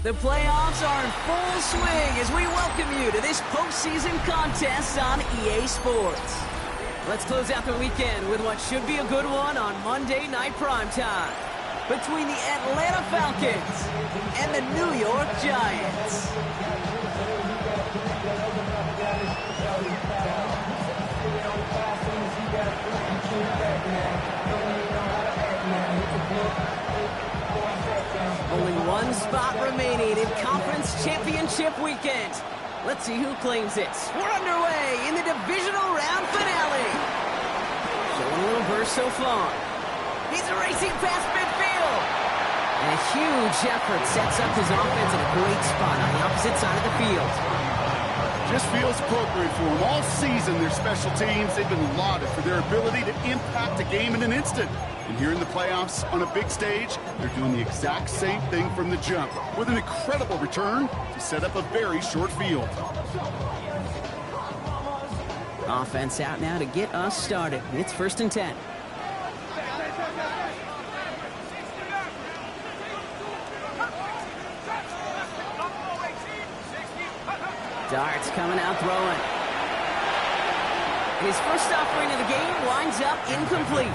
The playoffs are in full swing as we welcome you to this postseason contest on EA Sports. Let's close out the weekend with what should be a good one on Monday Night Primetime between the Atlanta Falcons and the New York Giants. Only one spot remaining in Conference Championship Weekend. Let's see who claims it. We're underway in the divisional round finale. Showing a little burst so far. He's racing past midfield. And a huge effort sets up his offense in a great spot on the opposite side of the field. Just feels appropriate for them. All season, their special teams, they've been lauded for their ability to impact a game in an instant. And here in the playoffs, on a big stage, they're doing the exact same thing from the jump, with an incredible return to set up a very short field. Offense out now to get us started. It's 1st and 10. Darts coming out throwing. His first offering of the game winds up incomplete.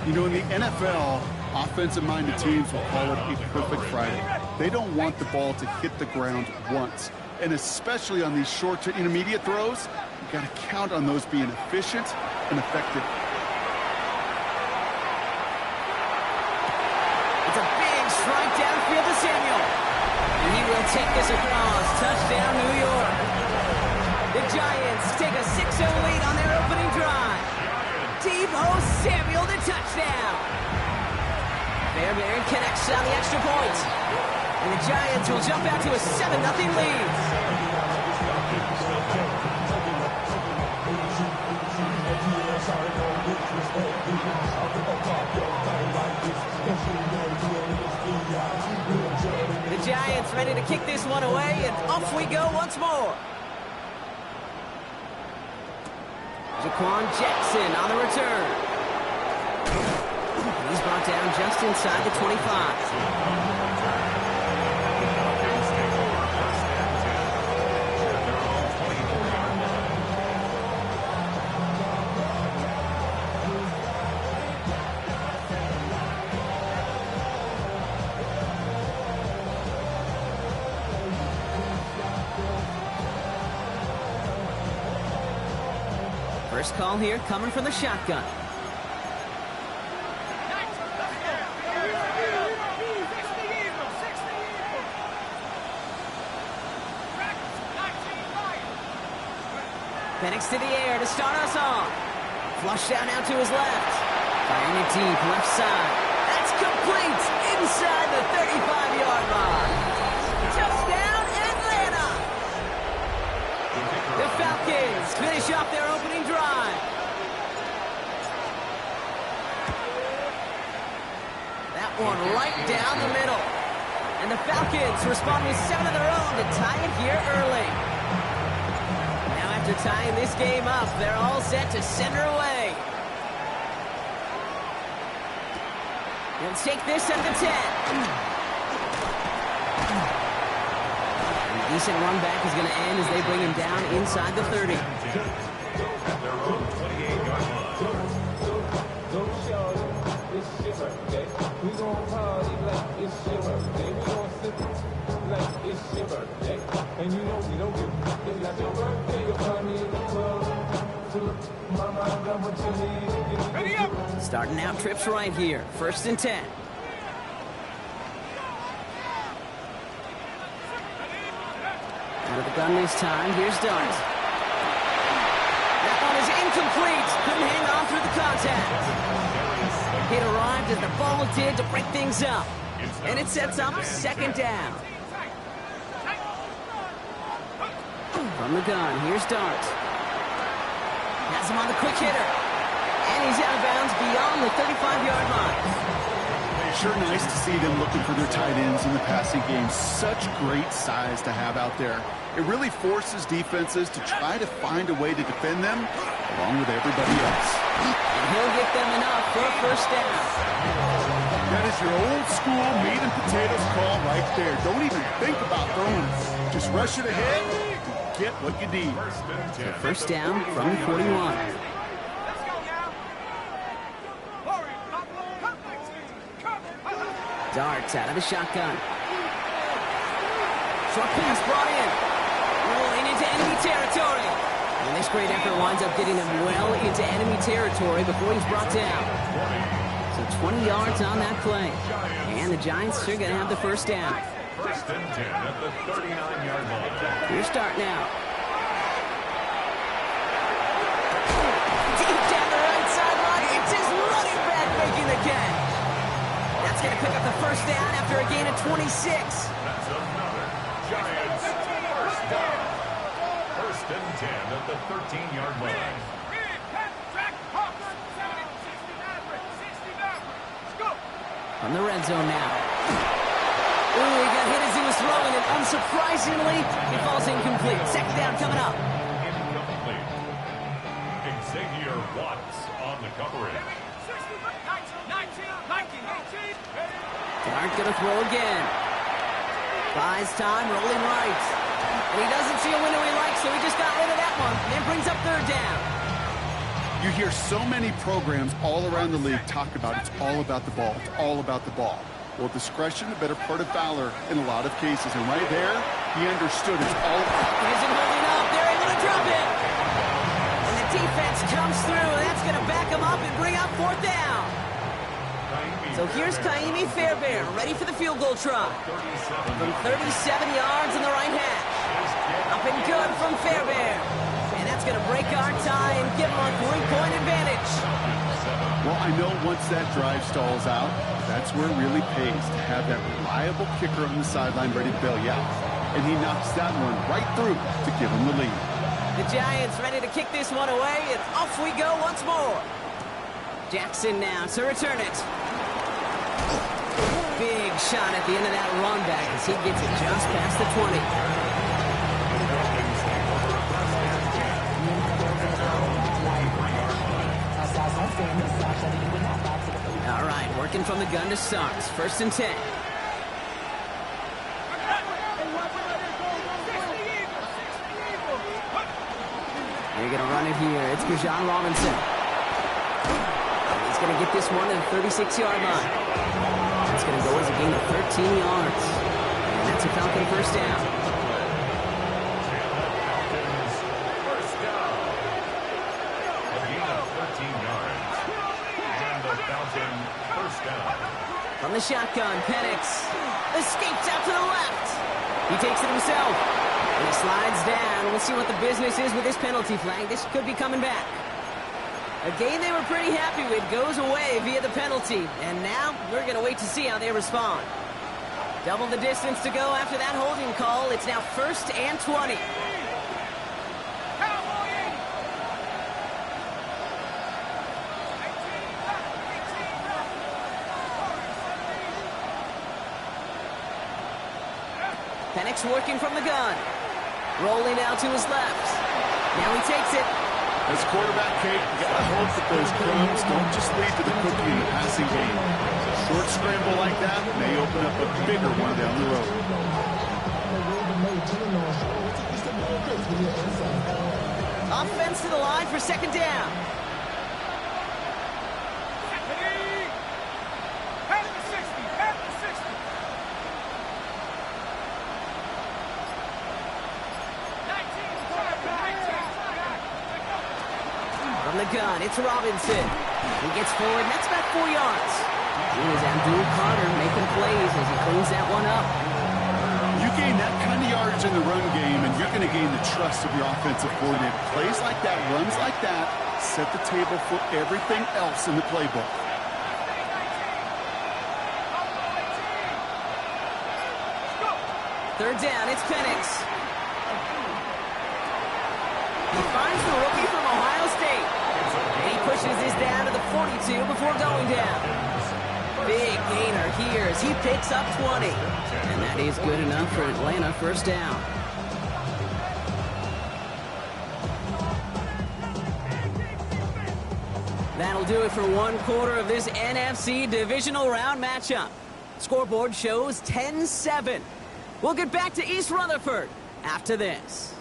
You know, in the NFL, offensive-minded teams will call it a perfect Friday. They don't want the ball to hit the ground once. And especially on these short to intermediate throws, you've got to count on those being efficient and effective. It's a big strike downfield to Samuel. And he will take this across. Touchdown, New York. The Giants take a 6-0 lead on their opening drive. Deebo Samuel to touchdown. Fairbairn connects on the extra point. And the Giants will jump out to a 7-0 lead. The Giants ready to kick this one away, and off we go once more. Jaquan Jackson on the return. And he's brought down just inside the 25. First call here coming from the shotgun. Penix to the air to start us off. Flush out now to his left. Firing it deep, left side. That's complete inside the 35-yard line. Touchdown, Atlanta! The Falcons finish off their opening drive. That one right down the middle. And the Falcons respond with 7 of their own to tie it here early. Now after tying this game up, they're all set to send her away. They'll take this at the 10. A decent run back is going to end as they bring him down inside the 30. Starting out trips right here. 1st and 10. Out of the gun this time. Here's Dart. That one is incomplete. Couldn't hang on through the contact. It arrived as the ball did to break things up. And it sets up 2nd down. From the gun, here's Dart. Has him on the quick hitter. And he's out of bounds beyond the 35-yard line. Sure nice to see them looking for their tight ends in the passing game. Such great size to have out there. It really forces defenses to try to find a way to defend them along with everybody else. And he'll get them enough for a 1st down. That is your old school meat and potatoes call right there. Don't even think about throwing it. Just rush it ahead and get what you need. So first down from the 41. Darts out of the shotgun. Short pass brought in. Rolling into enemy territory. And this great effort winds up getting him well into enemy territory before he's brought down. So 20 yards on that play. And the Giants are going to have the first down. First and 10 at the 39-yard line. Here's start now. Deep down the right sideline. It's his running back making the catch. That's going to pick up the first down after a gain of 26. That's another Giants first down. First and 10 at the 13-yard line. From the red zone now. Ooh, he got hit as he was throwing it. Unsurprisingly, it falls incomplete. Second down coming up. Incomplete. Xavier Watts on the coverage. Dart gonna throw again. Buys time, rolling right. And he doesn't see a window he likes, so he just got rid of that one. And brings up third down. You hear so many programs all around the league talk about it's all about the ball. It's all about the ball. Well, discretion, the better part of valor in a lot of cases. And right there, he understood it's all about. Here's him holding up. They're able to drop it. And the defense comes through. That's going to back him up and bring up fourth down. So here's Kaimi Fairbairn, ready for the field goal try. From 37 yards in the right hash. Up and good from Fairbairn. And that's going to break our tie and give him a 3-point advantage. Well, I know once that drive stalls out, that's where it really pays to have that reliable kicker on the sideline ready to bail you out. And he knocks that one right through to give him the lead. The Giants ready to kick this one away, and off we go once more. Jackson now to return it. Big shot at the end of that run back as he gets it just past the 20. All right, working from the gun to start. First and 10. They're going to run it here. It's Bijan Robinson. He's going to get this one to the 36-yard line. It's going to go as a gain of 13 yards. And that's a Falcon first down. First down. A gain of 13 yards. And the Falcon first down. From the shotgun, Penix escapes out to the left. He takes it himself. And he slides down. We'll see what the business is with this penalty flag. This could be coming back. A game they were pretty happy with goes away via the penalty. And now we're going to wait to see how they respond. Double the distance to go after that holding call. It's now first and 20. Penix working from the gun. Rolling out to his left. Now he takes it. As quarterback, Kate, you got to hope that those crumbs don't just lead to the cookie in the passing game. A short scramble like that may open up a bigger one down the road. Offense to the line for second down. From the gun, it's Robinson. He gets forward, and that's about 4 yards. Here's Abdul Carter making plays as he cleans that one up. You gain that kind of yardage in the run game, and you're going to gain the trust of your offensive coordinator. Plays like that, runs like that, set the table for everything else in the playbook. Third down, it's Penix. He finds the rookie from Ohio State. And he pushes this down to the 42 before going down. Big gainer here as he picks up 20. And that is good enough for Atlanta first down. That'll do it for one quarter of this NFC divisional round matchup. Scoreboard shows 10-7. We'll get back to East Rutherford after this.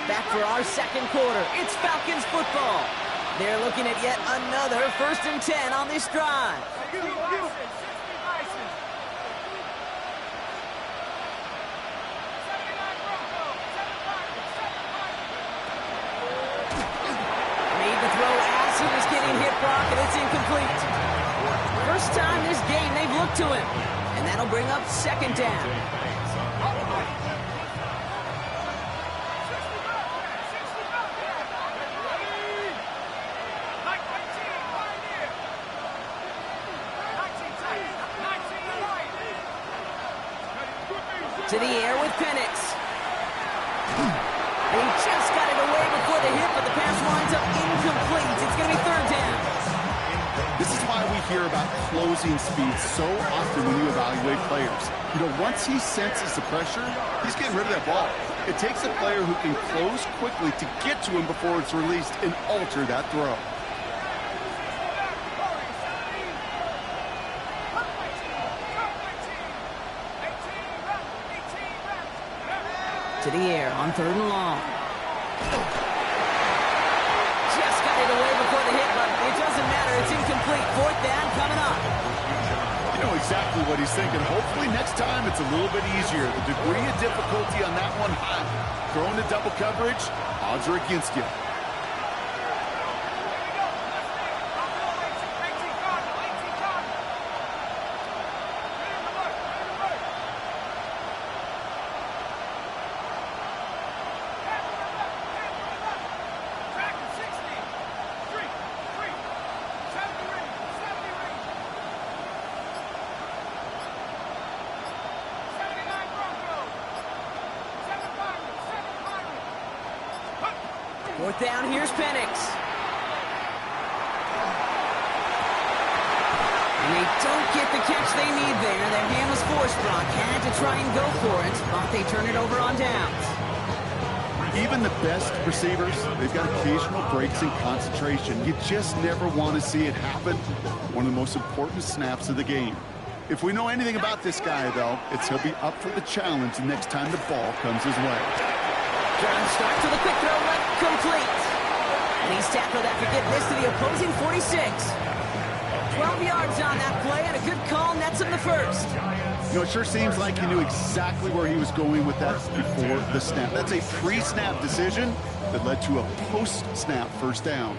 Back for our second quarter. It's Falcons football. They're looking at yet another 1st and 10 on this drive. Made the throw as he was getting hit, Brock, and it's incomplete. First time this game they've looked to him, and that'll bring up 2nd down. To the air with Penix. He just got it away before the hit, but the pass winds up incomplete. It's going to be 3rd down. This is why we hear about closing speed so often when you evaluate players. You know, once he senses the pressure, he's getting rid of that ball. It takes a player who can close quickly to get to him before it's released and alter that throw. To the air on 3rd and long. Just got it away before the hit, but it doesn't matter. It's incomplete. 4th down coming up. You know exactly what he's thinking. Hopefully next time it's a little bit easier. The degree of difficulty on that one high. Throwing to double coverage, odds are against you. Fourth down, here's Penix. And they don't get the catch they need there. Their hand was forced. Brock had to try and go for it, but they turn it over on downs. Even the best receivers, they've got occasional breaks in concentration. You just never want to see it happen. One of the most important snaps of the game. If we know anything about this guy, though, it's he'll be up for the challenge the next time the ball comes his way. John Stark to the quick throw, left, complete. And he's tackled after getting this to the opposing 46. 12 yards on that play, and a good call nets him the first. You know, it sure seems like he knew exactly where he was going with that before the snap. That's a pre-snap decision that led to a post-snap 1st down.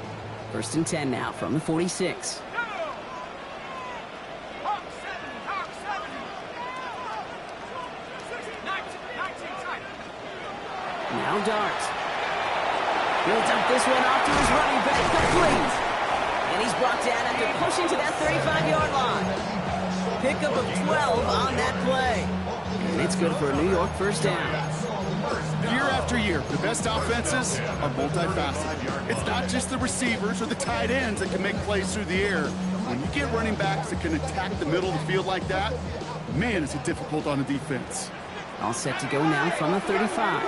1st and 10 now from the 46. Now Dart. He'll dump this one off to his running back, complete. And he's brought down after pushing to that 35-yard line. Pickup of 12 on that play. And it's good for a New York 1st down. Year after year, the best offenses are multifaceted. It's not just the receivers or the tight ends that can make plays through the air. When you get running backs that can attack the middle of the field like that, man, is it difficult on the defense. All set to go now from the 35.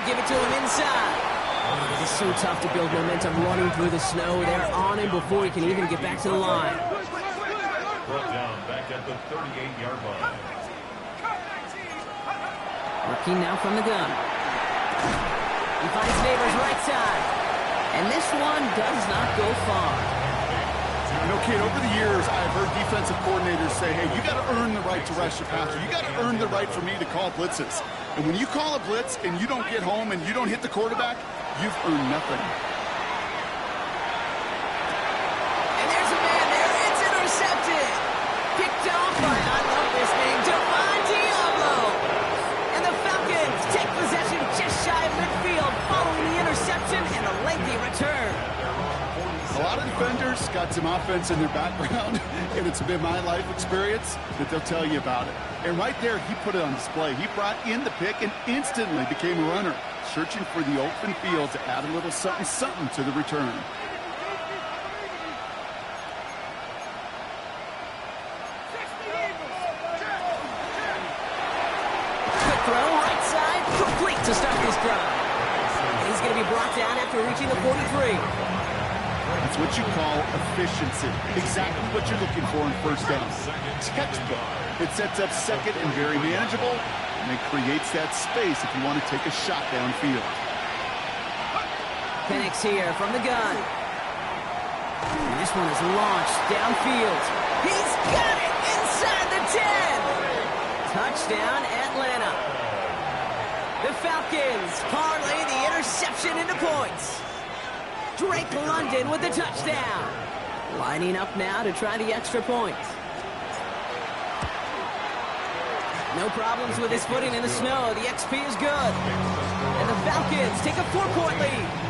Give it to him inside. Oh, it is so tough to build momentum running through the snow. They're on him before he can even get back to the line. Brought down back at the 38-yard line. Working now from the gun. He finds Neighbors right side. And this one does not go far. You know, kid, over the years, I've heard defensive coordinators say, hey, you got to earn the right to rush your passer. You got to earn the right for me to call blitzes. And when you call a blitz and you don't get home and you don't hit the quarterback, you've earned nothing. And there's a man there. It's intercepted. Picked off by, I love this name, Devon Diablo. And the Falcons take possession just shy of midfield following the interception and a lengthy return. A lot of defenders got got some offense in their background, and it's been my life experience that they'll tell you about it. And right there, he put it on display. He brought in the pick and instantly became a runner, searching for the open field to add a little something to the return. Quick throw, right side, complete to start this drive. He's going to be brought down after reaching the 43. It's what you call efficiency. Exactly what you're looking for in first down. Textbook. It sets up second and very manageable, and it creates that space if you want to take a shot downfield. Penix here from the gun. And this one is launched downfield. He's got it inside the 10. Touchdown, Atlanta. The Falcons parlay the interception into points. Drake London with the touchdown. Lining up now to try the extra point. No problems with his footing in the snow. The XP is good. And the Falcons take a 4-point lead.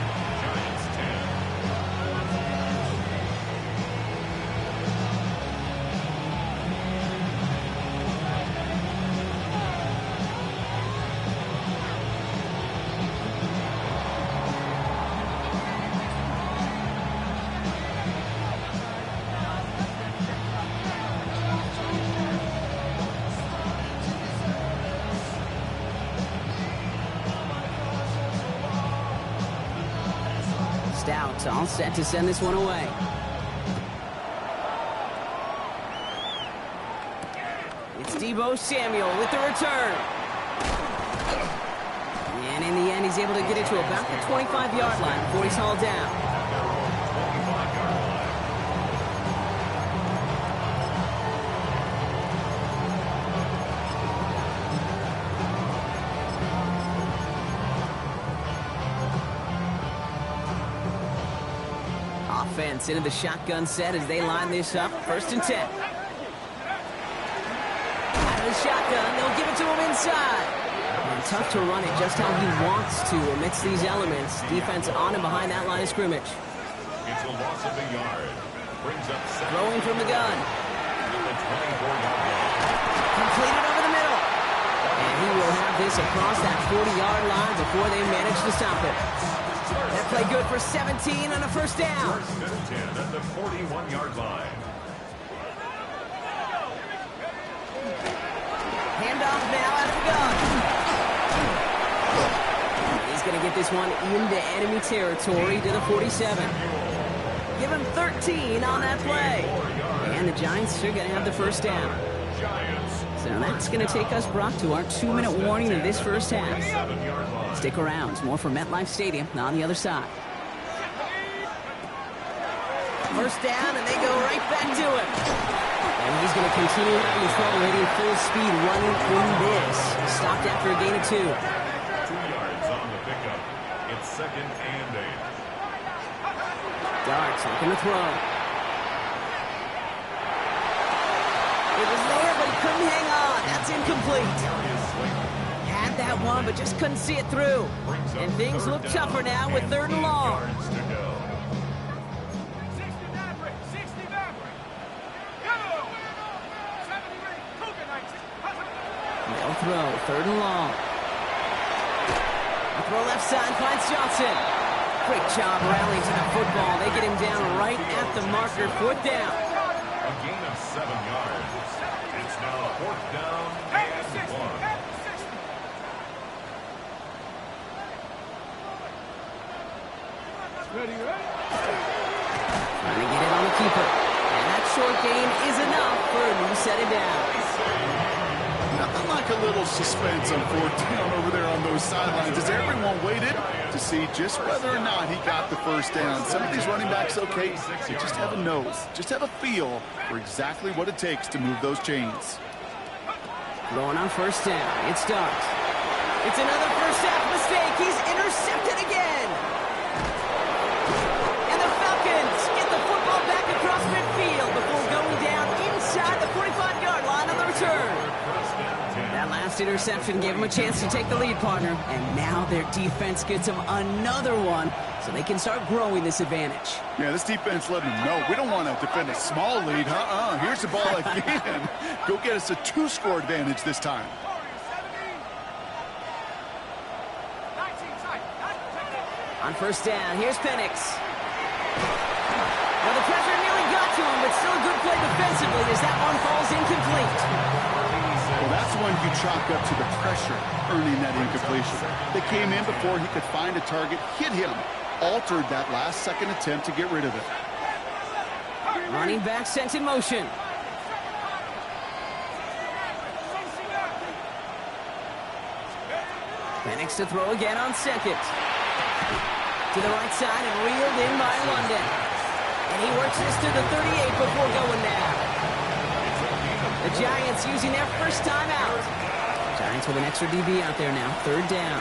Stout all set to send this one away. It's Deebo Samuel with the return. And in the end, he's able to get it to about the 25-yard line before he's hauled down. Offense into the shotgun set as they line this up. 1st and 10. Out of the shotgun, they'll give it to him inside. And tough to run it just how he wants to amidst these elements. Defense on and behind that line of scrimmage. It's a loss of a yard. Brings up second. Throwing from the gun. Completed over the middle. And he will have this across that 40-yard line before they manage to stop it. That play good for 17 on a 1st down. 1st and 10 at the 41-yard line. Handoff now at the gun. He's going to get this one into enemy territory to the 47. Give him 13 on that play. And the Giants are going to have the 1st down. So that's going to take us, Brock, to our 2-minute warning of this first half. Stick around. More from MetLife Stadium on the other side. 1st down, and they go right back to him. And he's going to continue having trouble hitting full speed running in this. Stopped after a gain of 2. 2 yards on the pickup. It's 2nd and 8. Darts looking to throw. It was there, but he couldn't hang on. That's incomplete. Had that one, but just couldn't see it through. And things look tougher now with 3rd and long. They'll throw, 3rd and long. A throw left side finds Johnson. Great job rallying to the football. They get him down right at the marker, 4th down. A gain of 7 yards. It's now 4th down and 1. Ready? Trying to get it on the keeper. And that short gain is enough for a new set of downs. Nothing like a little suspense on 4th down over there on those sidelines as everyone waited to see just whether or not he got the 1st down. Some of these running backs, okay, they just have a nose, just have a feel for exactly what it takes to move those chains. Going on 1st down, it's Darts. It's another first half mistake. He's intercepted again. And the Falcons get the football back across midfield before going down inside the 45-yard line on the return. That last interception interception gave them a chance to take the lead, partner. And now their defense gets them another one, so they can start growing this advantage. Yeah, this defense let them know we don't want to defend a small lead. Here's the ball again. Go get us a 2-score advantage this time. On first down, here's Penix. Well, the pressure nearly got to him, but still a good play defensively as that one falls incomplete. Well, that's one you chalk up to the pressure earning that incompletion. They came in before he could find a target, hit him, altered that last-second attempt to get rid of it. Running back sent in motion. Penix to throw again on second. To the right side and reeled in by London. And he works this to the 38 before going down. The Giants using their first timeout. Giants with an extra DB out there now. Third down.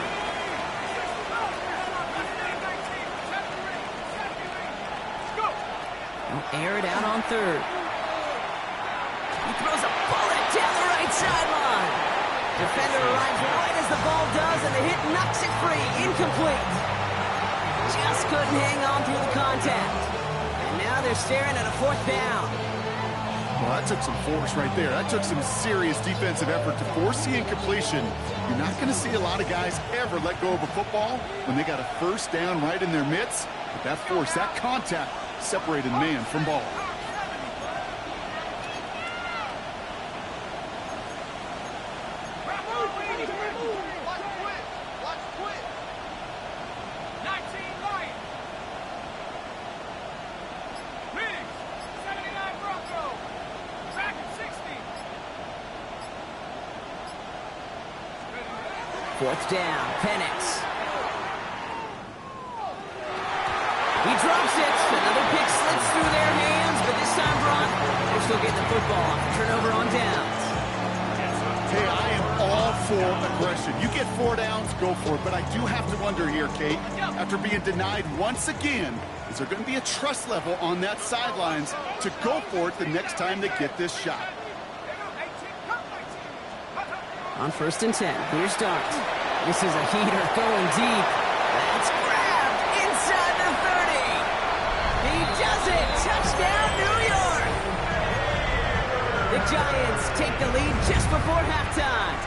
They'll air it out on third. He throws a bullet down the right sideline. Defender arrives right as the ball does, and the hit knocks it free. Incomplete. Just couldn't hang on through the contact. And now they're staring at a fourth down. Well, that took some force right there. That took some serious defensive effort to force the incompletion. You're not going to see a lot of guys ever let go of a football when they got a first down right in their midst. But that force, that contact, separated man from ball. Fourth down, Penix. He drops it. Another pick slips through their hands, but this time, Brock, they're still getting the football. Turnover on downs. Hey, I am all for aggression. You get 4 downs, go for it. But I do have to wonder here, Kate, after being denied once again, is there going to be a trust level on that sidelines to go for it the next time they get this shot? On first and 10, here's Dart. This is a heater going deep. That's grabbed inside the 30. He does it. Touchdown, New York. The Giants take the lead just before halftime.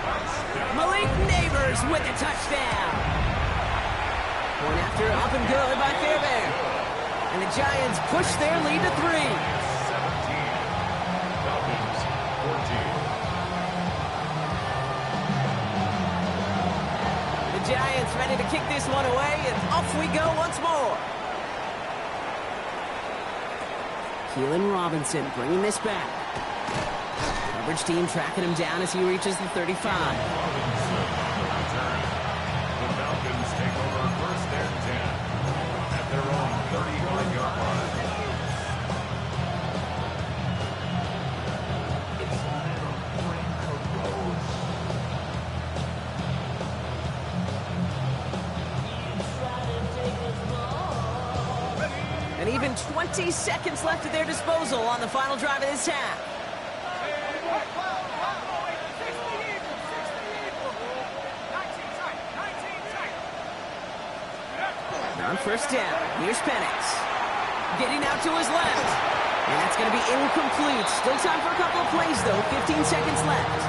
Malik Neighbors with the touchdown. Point after up and good by Fairbairn. And the Giants push their lead to 3. 17. Falcons 14. Giants ready to kick this one away, and off we go once more. Keelan Robinson bringing this back. Coverage team tracking him down as he reaches the 35. Robinson on return. The Falcons take over first and 10 at their own 35-yard line. And even 20 seconds left at their disposal on the final drive of this half. On first down, here's Penix. Getting out to his left. And that's going to be incomplete. Still time for a couple of plays, though. 15 seconds left.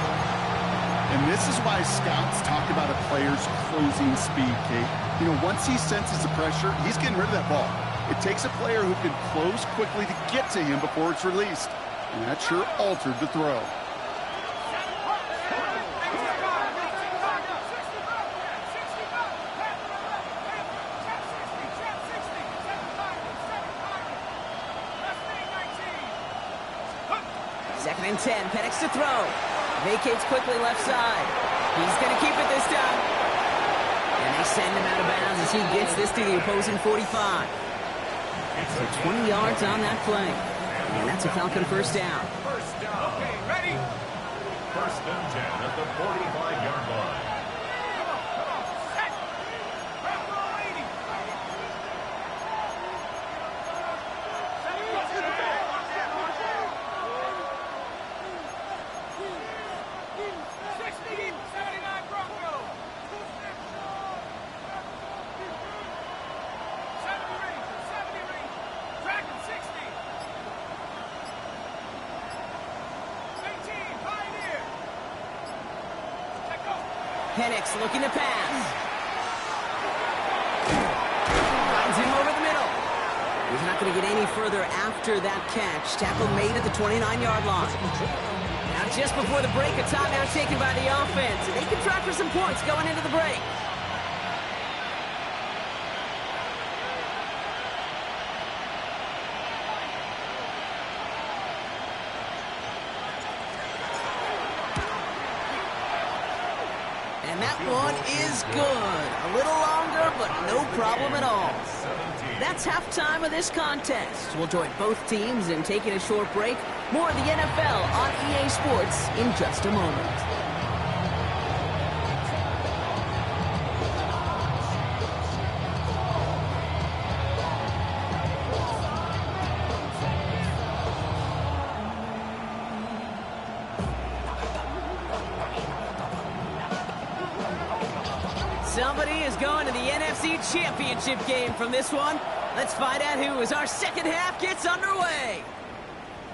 And this is why scouts talk about a player's closing speed, Kate. You know, once he senses the pressure, he's getting rid of that ball. It takes a player who can close quickly to get to him before it's released. And that sure altered the throw. Second and 10, Penix to throw. Vacates quickly left side. He's going to keep it this time. And they send him out of bounds as he gets this to the opposing 45. So 20 yards on that play. And that's a Falcon first down. First down. Okay, ready? First and 10 at the 45-yard line. Penix looking to pass. Finds him over the middle. He's not going to get any further after that catch. Tackle made at the 29-yard line. Now just before the break, a timeout taken by the offense. And they can try for some points going into the break. And that one is good. A little longer, but no problem at all. That's halftime of this contest. We'll join both teams in taking a short break. More of the NFL on EA Sports in just a moment. Somebody is going to the NFC Championship game from this one. Let's find out who as our second half gets underway.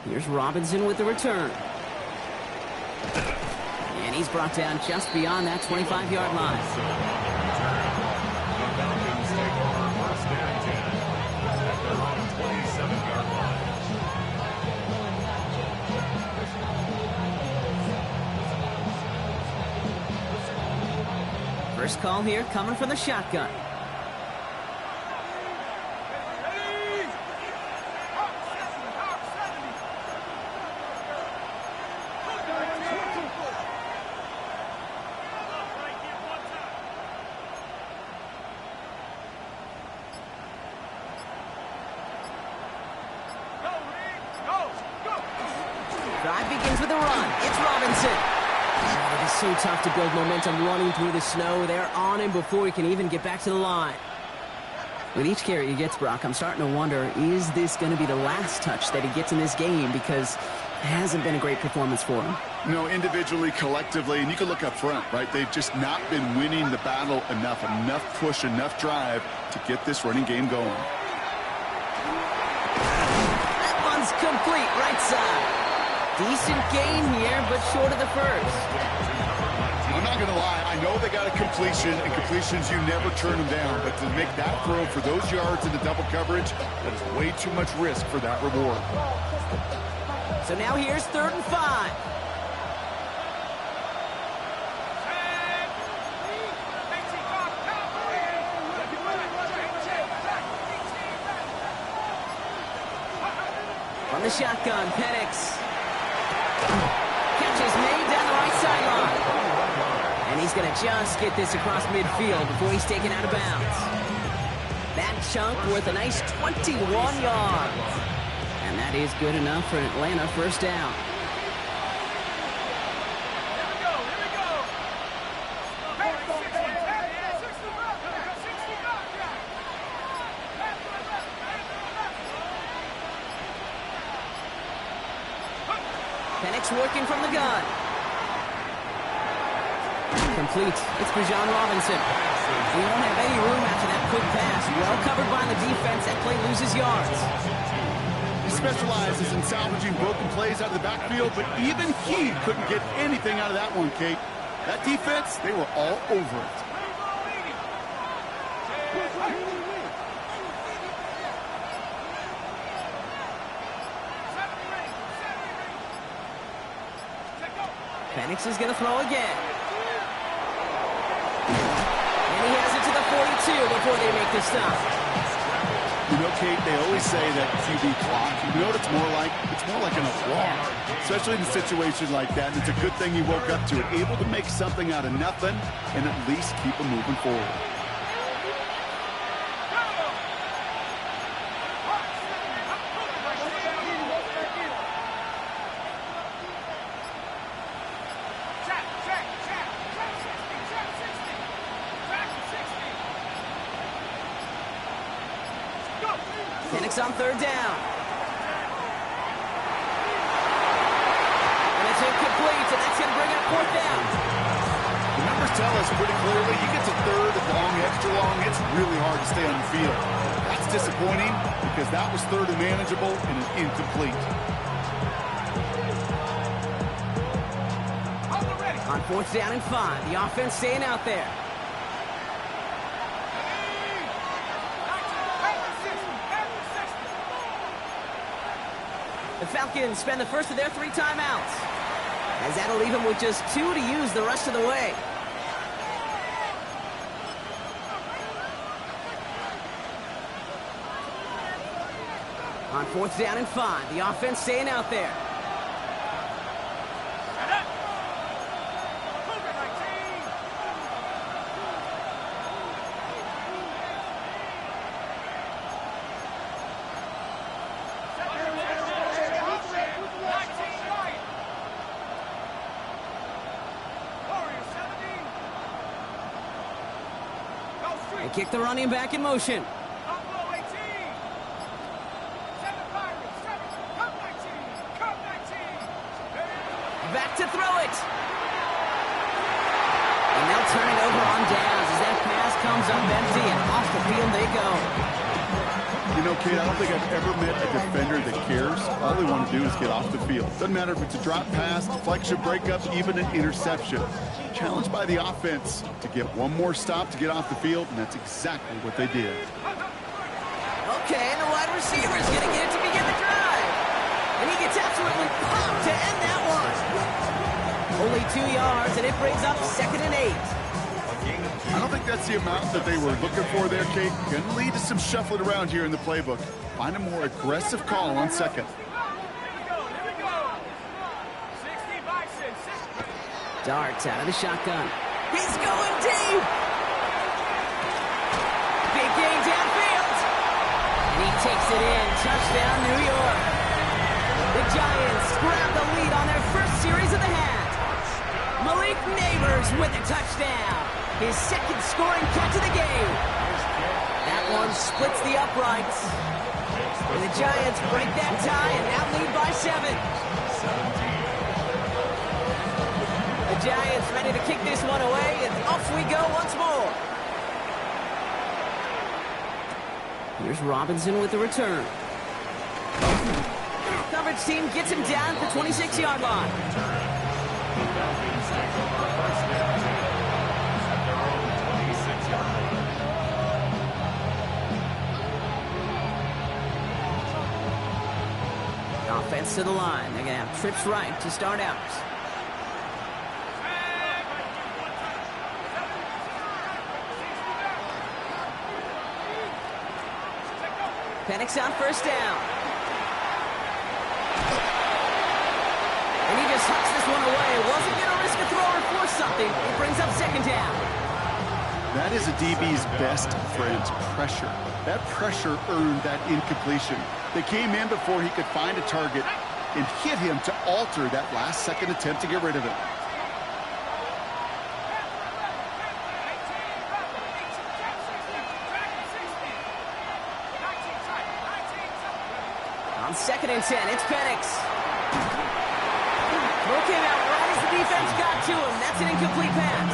Here's Robinson with the return. And he's brought down just beyond that 25-yard line. The Falcons take over first and 10 at their own 27-yard line. First call here coming from the shotgun. Drive begins with a run. It's Robinson. It is so tough to build momentum running through the snow. They're on him before he can even get back to the line. With each carry he gets, Brock, I'm starting to wonder, is this going to be the last touch that he gets in this game? Because it hasn't been a great performance for him. No, individually, collectively, and you can look up front, right? They've just not been winning the battle enough push, enough drive to get this running game going. That one's complete, right side. Decent gain here, but short of the first. I'm not going to lie. I know they got a completion, and completions, you never turn them down. But to make that throw for those yards in the double coverage, that is way too much risk for that reward. So now here's 3rd and 5. From the shotgun, Penix. Catch is made down the right sideline. And he's going to just get this across midfield before he's taken out of bounds. That chunk worth a nice 21 yards. And that is good enough for an Atlanta first down. Penix working from the gun. Complete. It's Bijan Robinson. We won't have any room after that quick pass. Well covered by the defense. That play loses yards. He specializes in salvaging broken plays out of the backfield, but even he couldn't get anything out of that one, Kate. That defense, they were all over it. Penix is going to throw again. And he has it to the 42 before they make the stop. You know, Kate, they always say that QB clock. You know what it's more like? It's more like an applause, especially in a situation like that. And it's a good thing he woke up to it, able to make something out of nothing and at least keep him moving forward. Penix on 3rd down. And it's incomplete, and that's going to bring up 4th down. The numbers tell us pretty clearly, you get to 3rd and long, extra long, it's really hard to stay on the field. That's disappointing because that was 3rd and manageable and an incomplete. On 4th down and 5, the offense staying out there. The Falcons spend the first of their 3 timeouts, as that'll leave them with just 2 to use the rest of the way. On 4th down and 5, the offense staying out there. They kick the running back in motion. Back to throw it. And they'll turn it over on downs as that pass comes up empty and off the field they go. You know, Kate, I don't think I've ever met a defender that cares. All they want to do is get off the field. Doesn't matter if it's a drop pass, deflection, breakup, even an interception. Challenged by the offense to get one more stop to get off the field, and that's exactly what they did. Okay, and the wide receiver is going to get it to begin the drive. And he gets absolutely popped to end that one. Only 2 yards, and it brings up 2nd and 8. I don't think that's the amount that they were looking for there, Kate. Going to lead to some shuffling around here in the playbook. Find a more aggressive call on 2nd. Darts out of the shotgun. He's going deep. Big gain downfield. And he takes it in. Touchdown, New York. The Giants grab the lead on their first series of the half. Malik Neighbors with a touchdown. His 2nd scoring catch of the game. That one splits the uprights. And the Giants break that tie and now lead by 7. The Giants ready to kick this one away, and off we go once more. Here's Robinson with the return. Coverage team gets him down at the 26-yard line. Offense to the line. They're going to have trips right to start out. Penix on 1st down. And he just hucks this one away. Wasn't going to risk a throw or force something. It brings up 2nd down. That is a DB's best friend, pressure. That pressure earned that incompletion. They came in before he could find a target and hit him to alter that last 2nd attempt to get rid of it. On 2nd and 10, it's Penix. Throw came out right as the defense got to him. That's an incomplete pass.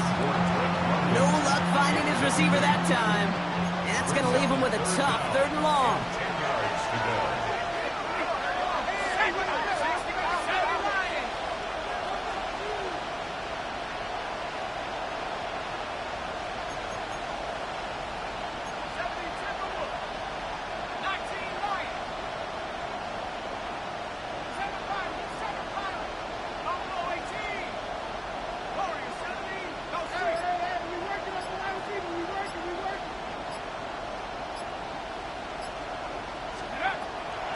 No luck finding his receiver that time. And that's going to leave him with a tough 3rd and long. 10 yards to go.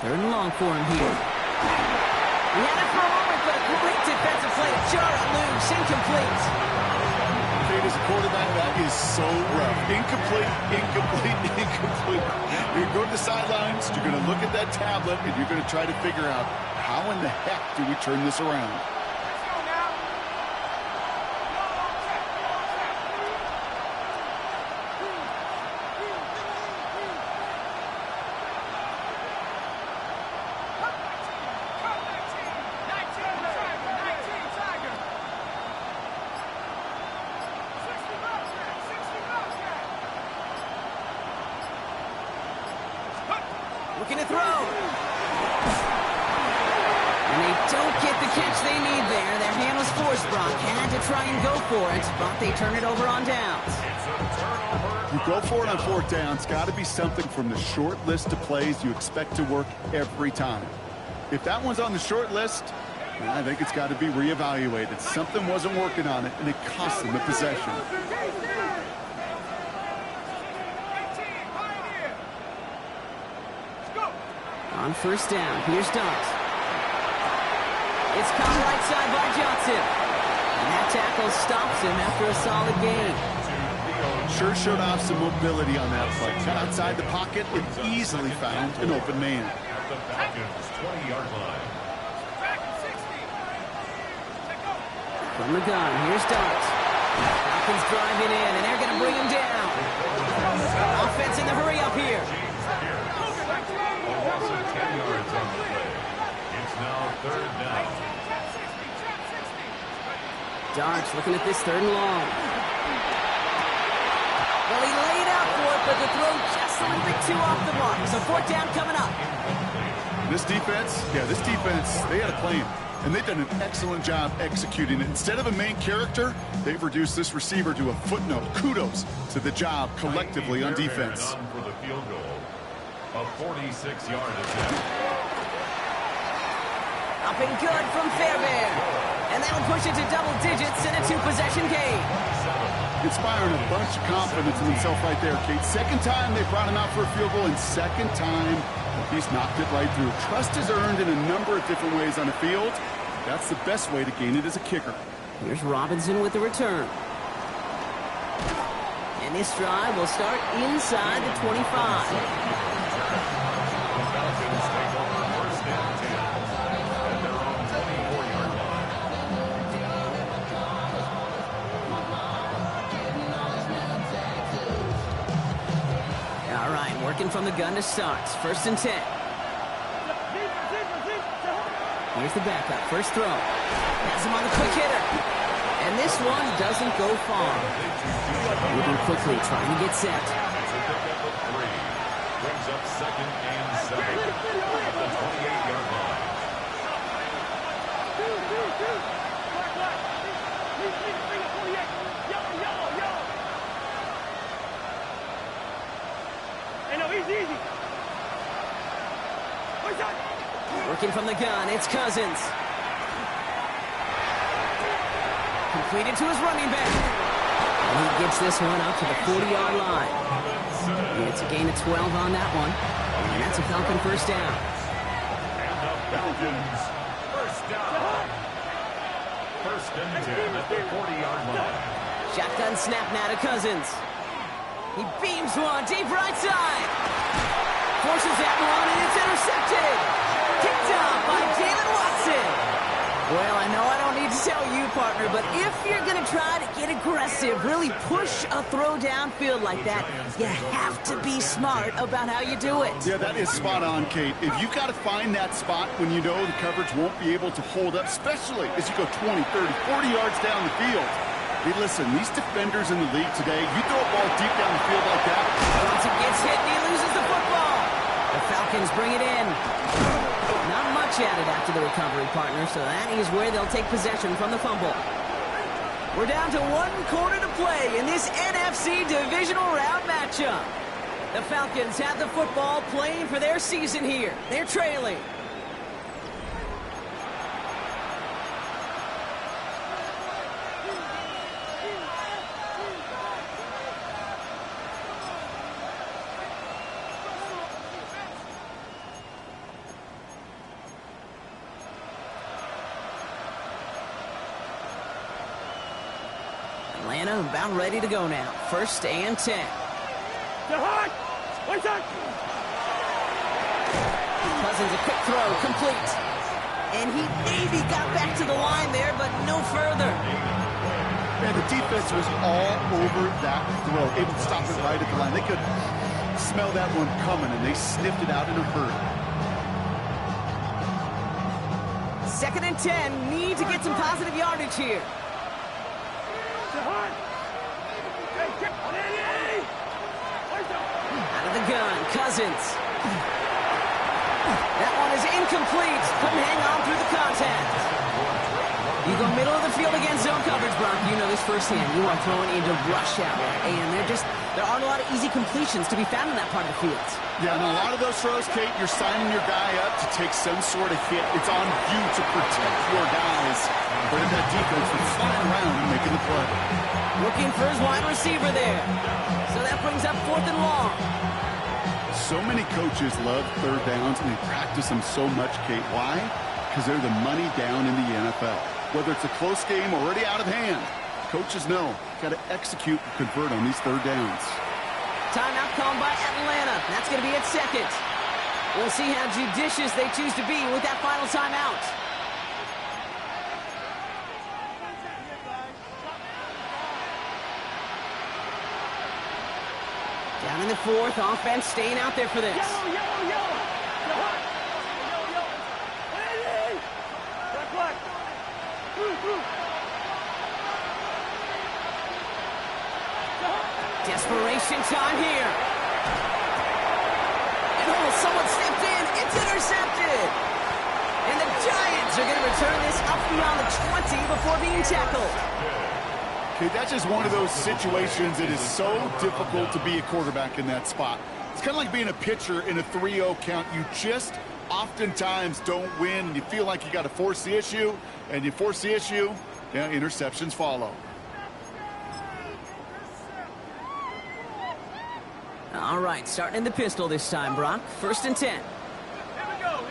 Third and long for him here. He had it for a moment, but a great defensive play to jar it loose. Incomplete. Kate, as a quarterback, that is so rough. Incomplete, incomplete, incomplete. You're going to the sidelines, you're going to look at that tablet, and you're going to try to figure out how in the heck do we turn this around. Looking to throw. And they Don't get the catch they need there. Their hand was forced, Brock. Had to try and go for it, but they turn it over on downs. You go for it on fourth down. It's got to be something from the short list of plays you expect to work every time. If that one's on the short list, I think it's got to be reevaluated. Something wasn't working on it, and it cost them the possession. On first down, here's Dart. It's caught right side by Johnson. And that tackle stops him after a solid gain. Sure showed off some mobility on that play. Outside the pocket, it easily found an open man. At the Falcons' 20-yard line. From the gun, here's Dart. Falcons driving in, and they're going to bring him down. Offense in the hurry up here. A loss of 10 yards on the play. It's now third down. Dart's looking at this third and long. Well, he laid out for it, but the throw just a little bit too off the mark. So fourth down coming up. This defense, they had a plan. And they've done an excellent job executing it. Instead of a main character, they've reduced this receiver to a footnote. Kudos to the job collectively on defense. For the field goal. A 46-yard attempt. Up and good from Fairbairn. And that'll push it to double digits in a two-possession game. Inspiring a bunch of confidence in himself right there, Kate. Second time they brought him out for a field goal, and second time he's knocked it right through. Trust is earned in a number of different ways on the field. That's the best way to gain it as a kicker. Here's Robinson with the return. And this drive will start inside the 25. The Falcons take over first and 10 at their own 24-yard line. All right, working from the gun to start. First and 10. Here's the backup. First throw. Has him on the quick hitter. And this one doesn't go far. Moving quickly, trying to get set. It's a pickup of 3. Brings up second and 7 at the 28-yard line. Easy. Working from the gun, it's Cousins. Completed to his running back. And he gets this one up to the 40-yard line. It's a gain of 12 on that one. And that's a Falcon first down. And the Falcons first down. First and 10 at the 40-yard line. Shotgun snap now to Cousins. He beams one deep right side. Forces that one, and it's intercepted. Picked up by Jalen Watson. Well, I know I don't need to tell you, partner, but if you're going to try to get aggressive, really push a throw downfield like that, you have to be smart about how you do it. Yeah, that is spot on, Kate. If you've got to find that spot when you know the coverage won't be able to hold up, especially as you go 20, 30, 40 yards down the field. Hey, listen, these defenders in the league today, you throw a ball deep down the field like that. Watson gets hit, and he loses the football. The Falcons bring it in. Not much added after the recovery, partner, so that is where they'll take possession from the fumble. We're down to 1 quarter to play in this NFC divisional round matchup. The Falcons have the football, playing for their season here. They're trailing. Atlanta about ready to go now. First and 10. Cousins, a quick throw, complete. And he maybe got back to the line there, but no further. Man, the defense was all over that throw, able to stop it right at the line. They could smell that one coming, and they sniffed it out in a hurry. Second and 10, need to get some positive yardage here. Out of the gun, Cousins. That one is incomplete. Couldn't hang on through the contact. You go middle of the field against zone coverage, Brock. You know this firsthand. You are throwing into rush hour, and there aren't a lot of easy completions to be found in that part of the field. Yeah, and a lot of those throws, Kate, you're signing your guy up to take some sort of hit. It's on you to protect your guys. But in that defense, they're flying around and making the play. Looking for his wide receiver there. So that brings up 4th and long. So many coaches love third downs, and they practice them so much, Kate. Why? Because they're the money down in the NFL. Whether it's a close game or already out of hand, coaches know, got to execute and convert on these third downs. Timeout called by Atlanta. That's going to be at 2nd. We'll see how judicious they choose to be with that final timeout. Down in the 4th, offense staying out there for this. Desperation time here. And someone stepped in. It's intercepted. And the Giants are going to return this up beyond the 20 before being tackled. Okay, that's just one of those situations that is so difficult to be a quarterback in that spot. It's kind of like being a pitcher in a 3-0 count. You just oftentimes don't win, and you feel like you got to force the issue, and you force the issue, yeah, interceptions follow. All right, starting in the pistol this time, Brock. 1st and 10. Here we go.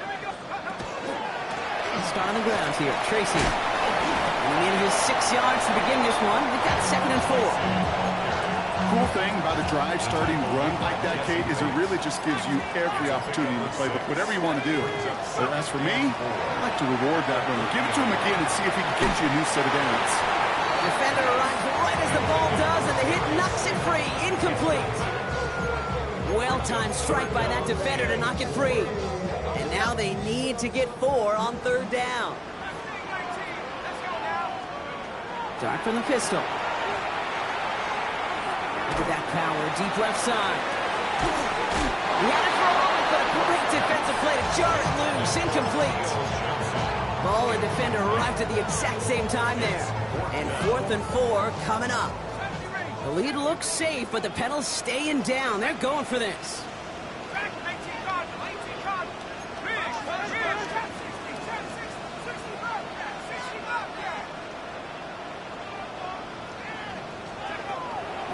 Start on the ground here. Tracy. And in his 6 yards to begin this one. We've got 2nd and 4. Cool thing about a drive starting run like that, Kate, is it really just gives you every opportunity to play whatever you want to do. But as for me, I like to reward that run. Give it to him again and see if he can get you a new set of downs. Defender arrives right as the ball does, and the hit knocks it free. Incomplete. Well-timed strike by that defender to knock it free. And now they need to get 4 on 3rd down. Start from the pistol. Look at that power, deep left side. He had it for a moment, but a great defensive play to jar it loose. Incomplete. Ball and defender arrived at the exact same time there. And 4th and 4 coming up. The lead looks safe, but the Penals staying down. They're going for this.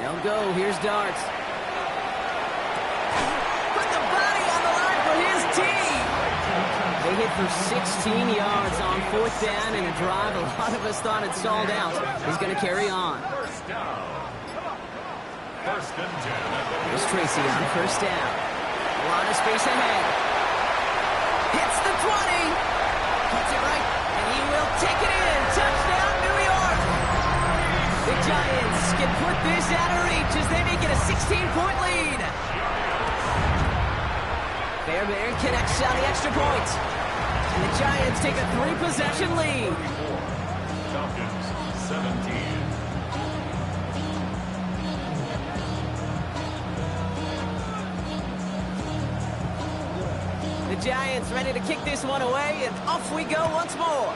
They'll go. Here's Darts. Put the body on the line for his team. They hit for 16 yards on 4th down in a drive a lot of us thought had stalled out. He's going to carry on. First down. 1st and 10. Here's Tracy on 1st down. A lot of space ahead. Hits the 20. Puts it right, and he will take it in. Touchdown, New York. The Giants can put this out of reach as they make it a 16-point lead. Fairbairn connects on the extra point. And the Giants take a 3-possession lead. Falcons 17. The Giants ready to kick this one away, and off we go once more.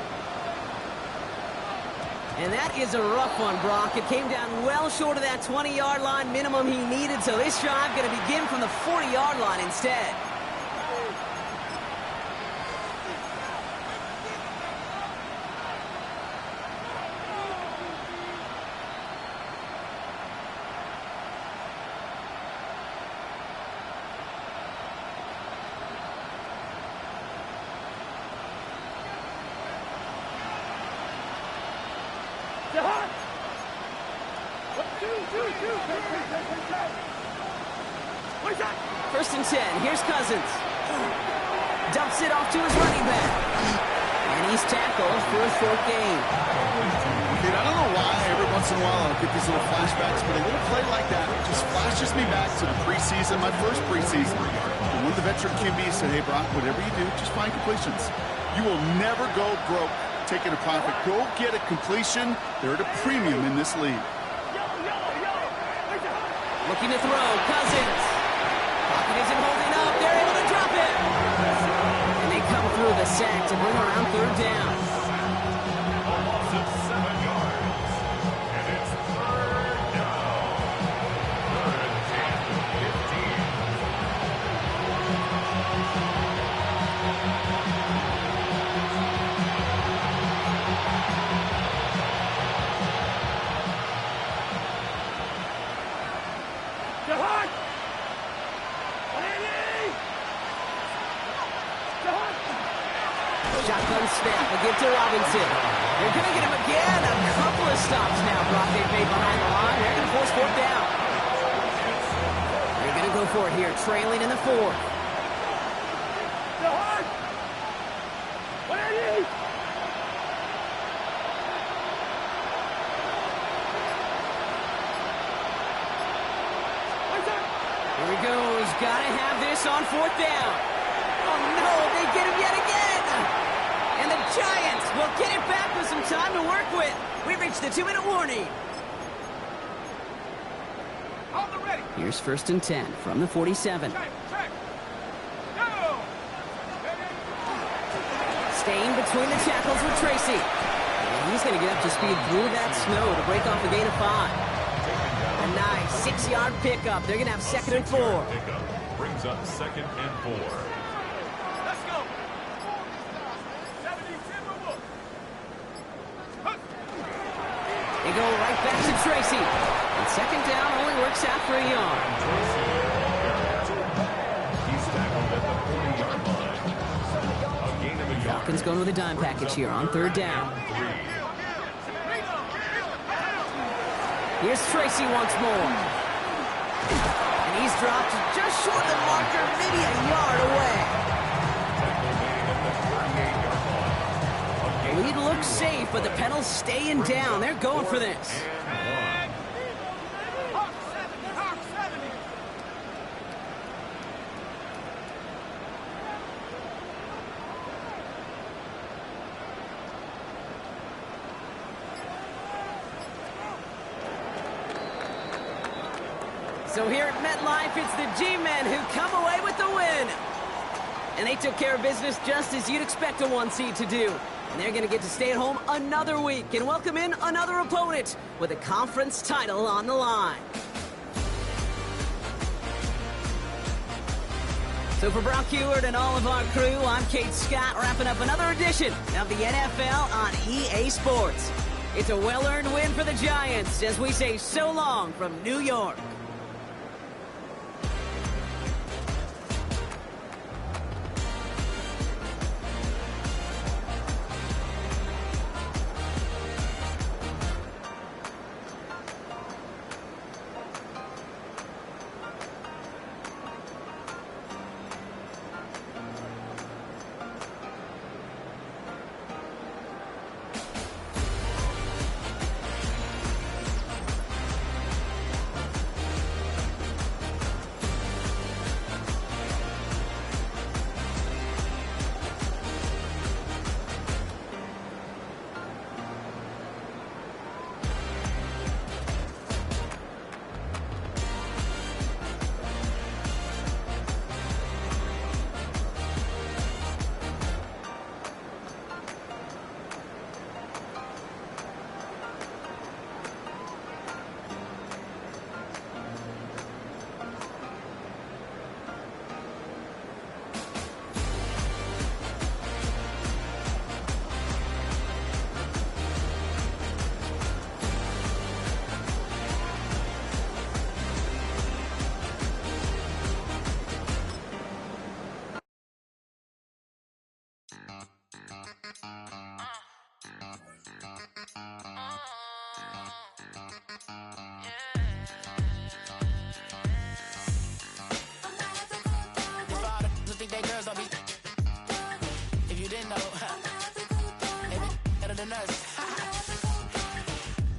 And that is a rough one, Brock. It came down well short of that 20-yard line minimum he needed, so this drive going to begin from the 40-yard line instead. First and 10. Here's Cousins. Dumps it off to his running back. And he's tackled for a 4th gain. Dude, I don't know why every once in a while I'll get these little flashbacks, but a little play like that just flashes me back to the preseason, my first preseason. And one of the veteran QBs said, hey, Brock, whatever you do, just find completions. You will never go broke taking a profit. Go get a completion. They're at a premium in this league. Looking to throw. Cousins. Pocket isn't holding up. They're able to drop it. And they come Shotgun snap, a give to Robinson. They're going to get him again. A couple of stops now Brock they've made behind the line. They're going to force fourth down. They're going to go for it here, trailing in the fourth. Here he goes. Got to have this on fourth down. Oh, no, they get him yet again. And the Giants will get it back with some time to work with. We reached the 2-minute warning. Here's 1st and 10 from the 47. Staying between the tackles with Tracy. And he's going to get up to speed through that snow to break off a gain of 5. A nice 6-yard pickup. They're going to have 2nd and 4. Pickup brings up 2nd and 4. Let's go. They go right back to Tracy. And 2nd down only works out for a yard. He's tackled at the 40-yard line. A gain of a yard. Falcons going with a dime package here on 3rd down. Here's Tracy once more. And he's dropped just short of the marker, maybe a yard away. The lead looks safe, but the Penals staying down. They're going for this. So here at MetLife, it's the G-Men who come away with the win. And they took care of business just as you'd expect a 1 seed to do. And they're going to get to stay at home another week and welcome in another opponent with a conference title on the line. So for Brock Heward and all of our crew, I'm Kate Scott, wrapping up another edition of the NFL on EA Sports. It's a well-earned win for the Giants as we say so long from New York.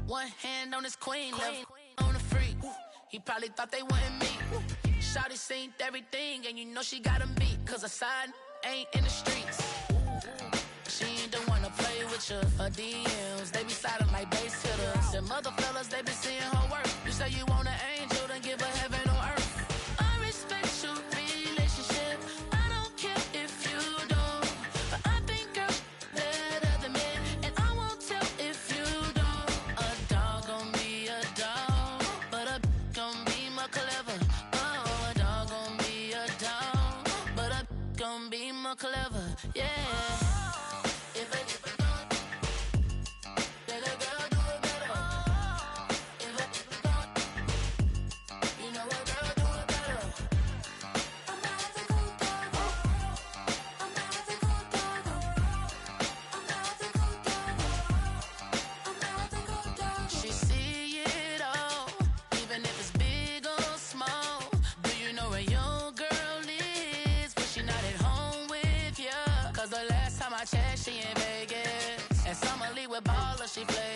One hand on his queen, left on the freak. He probably thought they wanted me. Shawty seen everything, and you know she got him beat. Cause her side ain't in the streets. She ain't the one to play with you. Her DMs, they be sliding like bass hitters. Them other fellas, they be seeing her work. You say you want an angel, then give her heaven on earth. I respect your relationship. I don't care if you don't. But I think girl better than men. And I won't tell if you don't. A dog gon' be a dog, but a gon' be more clever. Oh, a dog gon' be a dog, but a gon' be more clever. Yeah. she flare.